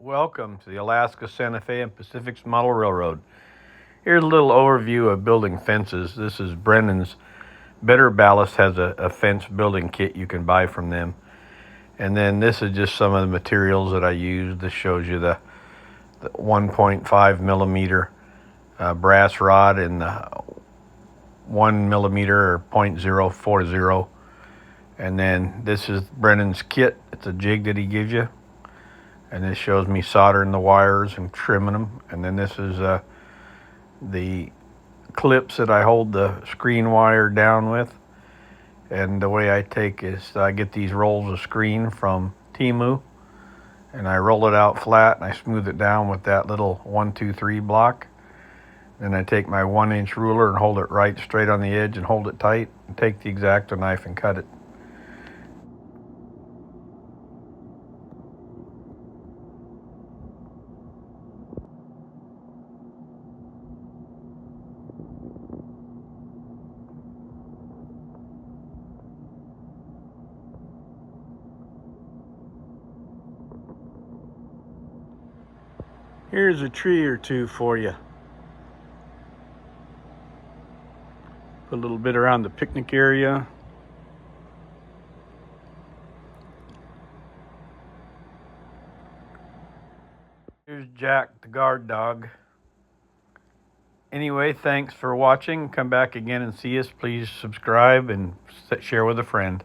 Welcome to the Alaska Santa Fe and Pacific's Model Railroad. Here's a little overview of building fences. This is Brennan's. Better Ballast has a fence building kit you can buy from them. And then this is just some of the materials that I use. This shows you the 1.5 millimeter brass rod and the 1 millimeter or .040. And then this is Brennan's kit. It's a jig that he gives you. And this shows me soldering the wires and trimming them. And then this is the clips that I hold the screen wire down with. And the way I take is I get these rolls of screen from Temu, and I roll it out flat and I smooth it down with that little 1-2-3 block. Then I take my 1-inch ruler and hold it right straight on the edge and hold it tight, and take the X-Acto knife and cut it. Here's a tree or two for you. Put a little bit around the picnic area. Here's Jack, the guard dog. Anyway, thanks for watching. Come back again and see us. Please subscribe and share with a friend.